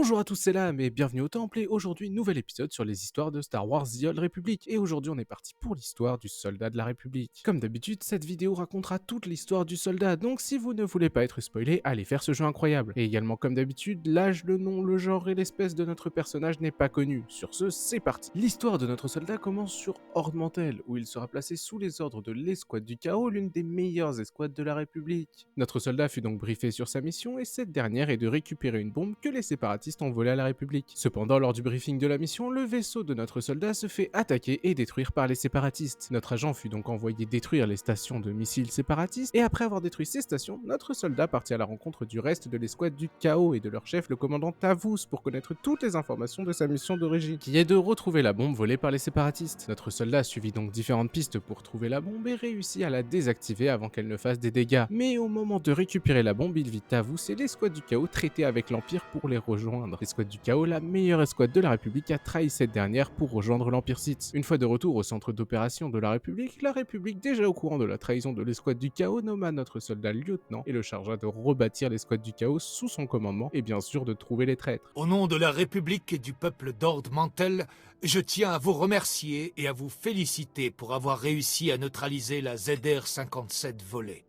Bonjour à tous, c'est Lam et bienvenue au Temple et aujourd'hui nouvel épisode sur les histoires de Star Wars The Old Republic et aujourd'hui on est parti pour l'histoire du soldat de la République. Comme d'habitude, cette vidéo racontera toute l'histoire du soldat, donc si vous ne voulez pas être spoilé, allez faire ce jeu incroyable. Et également comme d'habitude, l'âge, le nom, le genre et l'espèce de notre personnage n'est pas connu. Sur ce, c'est parti. L'histoire de notre soldat commence sur Horde Mantell, où il sera placé sous les ordres de l'escouade du chaos, l'une des meilleures escouades de la République. Notre soldat fut donc briefé sur sa mission et cette dernière est de récupérer une bombe que les séparatistes ont volée à la République. Cependant, lors du briefing de la mission, le vaisseau de notre soldat se fait attaquer et détruire par les séparatistes. Notre agent fut donc envoyé détruire les stations de missiles séparatistes et après avoir détruit ces stations, notre soldat partit à la rencontre du reste de l'escouade du chaos et de leur chef, le commandant Tavous, pour connaître toutes les informations de sa mission d'origine, qui est de retrouver la bombe volée par les séparatistes. Notre soldat suivit donc différentes pistes pour trouver la bombe et réussit à la désactiver avant qu'elle ne fasse des dégâts. Mais au moment de récupérer la bombe, il vit Tavous et l'escouade du chaos traiter avec l'Empire pour les rejoindre. L'escouade du chaos, la meilleure escouade de la République, a trahi cette dernière pour rejoindre l'Empire Sith. Une fois de retour au centre d'opération de la République, déjà au courant de la trahison de l'escouade du chaos, nomma notre soldat lieutenant et le chargea de rebâtir l'escouade du chaos sous son commandement et bien sûr de trouver les traîtres. Au nom de la République et du peuple d'Horde Mantell, je tiens à vous remercier et à vous féliciter pour avoir réussi à neutraliser la ZR-57 volée.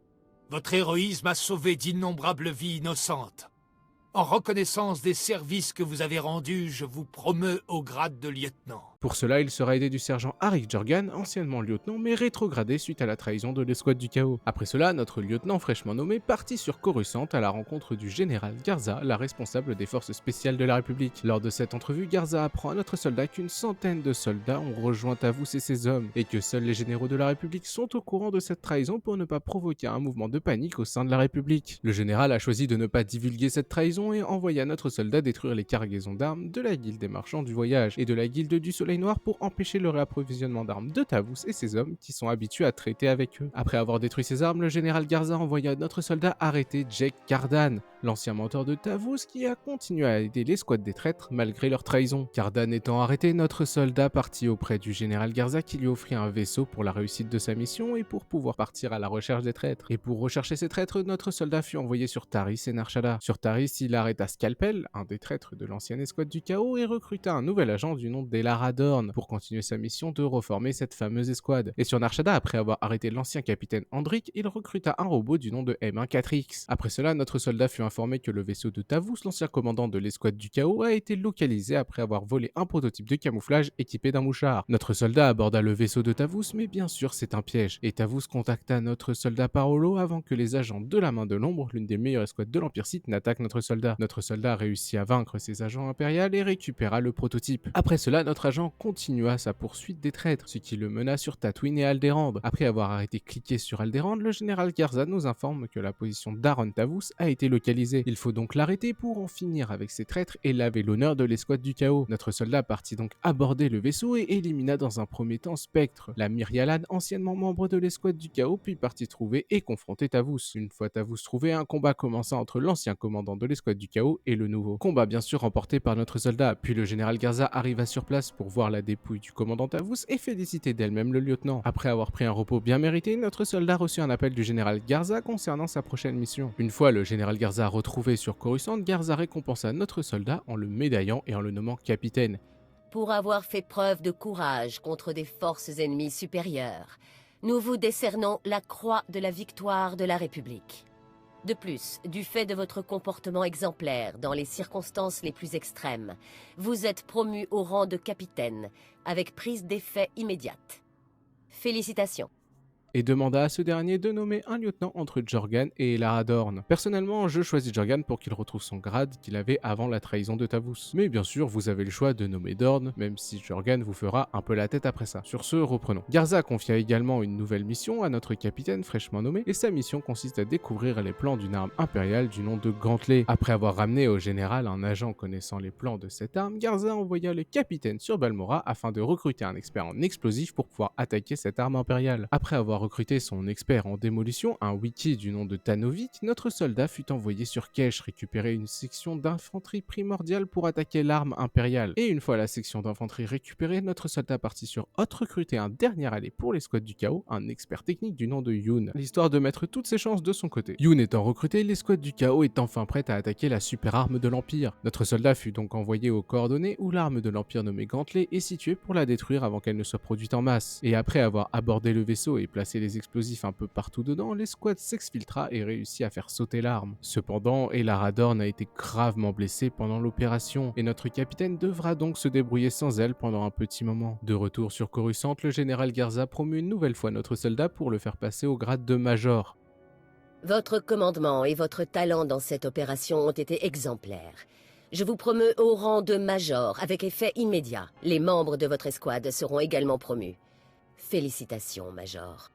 Votre héroïsme a sauvé d'innombrables vies innocentes. En reconnaissance des services que vous avez rendus, je vous promeux au grade de lieutenant. Pour cela, il sera aidé du sergent Arik Jorgan, anciennement lieutenant mais rétrogradé suite à la trahison de l'escouade du chaos. Après cela, notre lieutenant fraîchement nommé partit sur Coruscant à la rencontre du général Garza, la responsable des forces spéciales de la République. Lors de cette entrevue, Garza apprend à notre soldat qu'une centaine de soldats ont rejoint Tavous et ses hommes, et que seuls les généraux de la République sont au courant de cette trahison pour ne pas provoquer un mouvement de panique au sein de la République. Le général a choisi de ne pas divulguer cette trahison et envoya notre soldat détruire les cargaisons d'armes de la guilde des marchands du voyage et de la guilde du soleil noir pour empêcher le réapprovisionnement d'armes de Tavous et ses hommes qui sont habitués à traiter avec eux. Après avoir détruit ces armes, le général Garza envoya notre soldat arrêter Jake Cardan, l'ancien mentor de Tavous qui a continué à aider l'escouade des traîtres malgré leur trahison. Cardan étant arrêté, notre soldat partit auprès du général Garza qui lui offrit un vaisseau pour la réussite de sa mission et pour pouvoir partir à la recherche des traîtres. Et pour rechercher ces traîtres, notre soldat fut envoyé sur Taris et Narshada. Sur Taris, il arrêta Scalpel, un des traîtres de l'ancienne escouade du chaos, et recruta un nouvel agent du nom d'Elara Dorn pour continuer sa mission de reformer cette fameuse escouade. Et sur Narshada, après avoir arrêté l'ancien capitaine Andric, il recruta un robot du nom de M14X. Après cela, notre soldat fut informé que le vaisseau de Tavous, l'ancien commandant de l'escouade du chaos, a été localisé après avoir volé un prototype de camouflage équipé d'un mouchard. Notre soldat aborda le vaisseau de Tavous, mais bien sûr c'est un piège, et Tavous contacta notre soldat par holo avant que les agents de la main de l'ombre, l'une des meilleures escouades de l'Empire Sith, n'attaquent notre soldat. Notre soldat réussit à vaincre ses agents impériaux et récupéra le prototype. Après cela, notre agent continua sa poursuite des traîtres, ce qui le mena sur Tatooine et Alderaan. Après avoir arrêté cliquer sur Alderaan, le général Garza nous informe que la position d'Aaron Tavous a été localisée. Il faut donc l'arrêter pour en finir avec ces traîtres et laver l'honneur de l'escouade du chaos. Notre soldat partit donc aborder le vaisseau et élimina dans un premier temps Spectre, la Myrialane, anciennement membre de l'escouade du chaos, puis partit trouver et confronter Tavous. Une fois Tavous trouvé, un combat commença entre l'ancien commandant de l'escouade du chaos et le nouveau. Combat bien sûr remporté par notre soldat, puis le général Garza arriva sur place pour voir la dépouille du commandant Tavous et féliciter d'elle-même le lieutenant. Après avoir pris un repos bien mérité, notre soldat reçut un appel du général Garza concernant sa prochaine mission. Une fois le général Garza retrouvé sur Coruscant, Garza récompensa notre soldat en le médaillant et en le nommant capitaine. Pour avoir fait preuve de courage contre des forces ennemies supérieures, nous vous décernons la croix de la victoire de la République. De plus, du fait de votre comportement exemplaire dans les circonstances les plus extrêmes, vous êtes promu au rang de capitaine, avec prise d'effet immédiate. Félicitations. Et demanda à ce dernier de nommer un lieutenant entre Jorgan et Elara Dorn. Personnellement, je choisis Jorgan pour qu'il retrouve son grade qu'il avait avant la trahison de Tavous. Mais bien sûr, vous avez le choix de nommer Dorn, même si Jorgan vous fera un peu la tête après ça. Sur ce, reprenons. Garza confia également une nouvelle mission à notre capitaine fraîchement nommé, et sa mission consiste à découvrir les plans d'une arme impériale du nom de Gantley. Après avoir ramené au général un agent connaissant les plans de cette arme, Garza envoya le capitaine sur Balmora afin de recruter un expert en explosifs pour pouvoir attaquer cette arme impériale. Après avoir avoir recruté son expert en démolition, un wiki du nom de Tanovic, notre soldat fut envoyé sur Kesh récupérer une section d'infanterie primordiale pour attaquer l'arme impériale. Et une fois la section d'infanterie récupérée, notre soldat partit sur Hoth recruter un dernier allié pour l'escouade du chaos, un expert technique du nom de Yoon, l'histoire de mettre toutes ses chances de son côté. Yoon étant recruté, l'escouade du chaos est enfin prête à attaquer la super arme de l'Empire. Notre soldat fut donc envoyé aux coordonnées où l'arme de l'Empire nommée Gantley est située pour la détruire avant qu'elle ne soit produite en masse. Et après avoir abordé le vaisseau et placé les explosifs un peu partout dedans, l'escouade s'exfiltra et réussit à faire sauter l'arme. Cependant, Elara Dorn a été gravement blessée pendant l'opération, et notre capitaine devra donc se débrouiller sans elle pendant un petit moment. De retour sur Coruscant, le général Garza promut une nouvelle fois notre soldat pour le faire passer au grade de major. Votre commandement et votre talent dans cette opération ont été exemplaires. Je vous promeux au rang de major avec effet immédiat. Les membres de votre escouade seront également promus. Félicitations, major.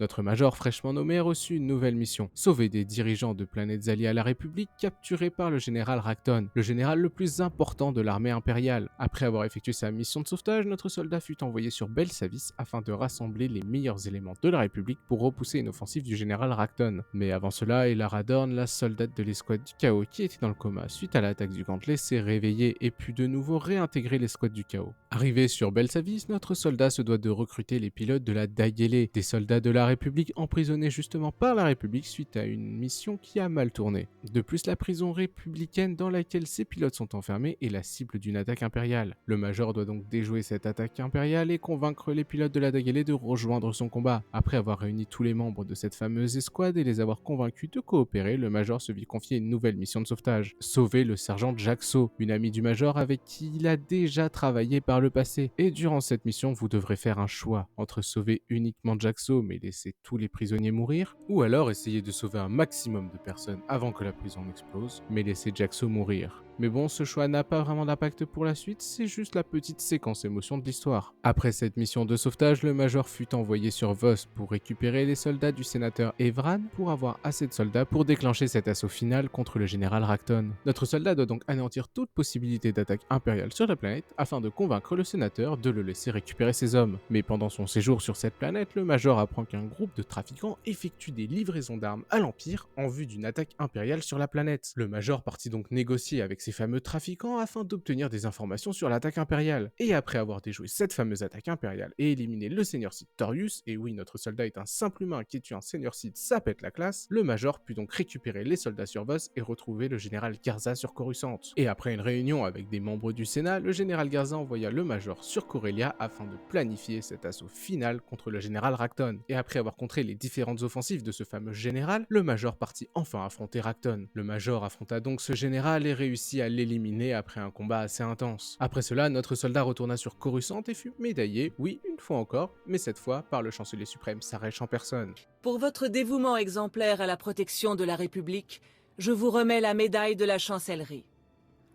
Notre major fraîchement nommé a reçu une nouvelle mission, sauver des dirigeants de planètes alliées à la République capturés par le général Racton, le général le plus important de l'armée impériale. Après avoir effectué sa mission de sauvetage, notre soldat fut envoyé sur Belsavis afin de rassembler les meilleurs éléments de la République pour repousser une offensive du général Racton. Mais avant cela, Elara Dorn, la soldate de l'escouade du chaos qui était dans le coma suite à l'attaque du Gantley, s'est réveillée et put de nouveau réintégrer l'escouade du chaos. Arrivé sur Belsavis, notre soldat se doit de recruter les pilotes de la Daguele, des soldats de la République emprisonnés justement par la République suite à une mission qui a mal tourné. De plus, la prison républicaine dans laquelle ces pilotes sont enfermés est la cible d'une attaque impériale. Le major doit donc déjouer cette attaque impériale et convaincre les pilotes de la Daguele de rejoindre son combat. Après avoir réuni tous les membres de cette fameuse escouade et les avoir convaincus de coopérer, le major se vit confier une nouvelle mission de sauvetage. Sauver le sergent Jaxo, une amie du major avec qui il a déjà travaillé par le passé. Et durant cette mission, vous devrez faire un choix entre sauver uniquement Jaxo mais laisser tous les prisonniers mourir, ou alors essayer de sauver un maximum de personnes avant que la prison n'explose, mais laisser Jaxo mourir. Mais bon, ce choix n'a pas vraiment d'impact pour la suite, c'est juste la petite séquence émotion de l'histoire. Après cette mission de sauvetage, le major fut envoyé sur Vos pour récupérer les soldats du sénateur Evran pour avoir assez de soldats pour déclencher cet assaut final contre le général Racton. Notre soldat doit donc anéantir toute possibilité d'attaque impériale sur la planète afin de convaincre le sénateur de le laisser récupérer ses hommes. Mais pendant son séjour sur cette planète, le major apprend qu'un groupe de trafiquants effectue des livraisons d'armes à l'Empire en vue d'une attaque impériale sur la planète. Le major partit donc négocier avec ces fameux trafiquants afin d'obtenir des informations sur l'attaque impériale. Et après avoir déjoué cette fameuse attaque impériale et éliminé le seigneur Sith Torius, et oui, notre soldat est un simple humain qui tue un seigneur Sith, ça pète la classe, le major put donc récupérer les soldats sur Vos et retrouver le général Garza sur Coruscant. Et après une réunion avec des membres du Sénat, le général Garza envoya le major sur Corellia afin de planifier cet assaut final contre le général Racton. Et après avoir contré les différentes offensives de ce fameux général, le major partit enfin affronter Racton. Le major affronta donc ce général et réussit à l'éliminer après un combat assez intense. Après cela, notre soldat retourna sur Coruscant et fut médaillé, oui, une fois encore, mais cette fois par le chancelier suprême Sarech en personne. Pour votre dévouement exemplaire à la protection de la République, je vous remets la médaille de la chancellerie.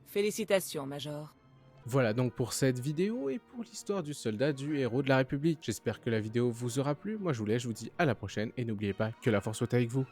Félicitations, Major. Voilà donc pour cette vidéo et pour l'histoire du soldat du héros de la République. J'espère que la vidéo vous aura plu, moi je vous laisse, je vous dis à la prochaine et n'oubliez pas que la force soit avec vous.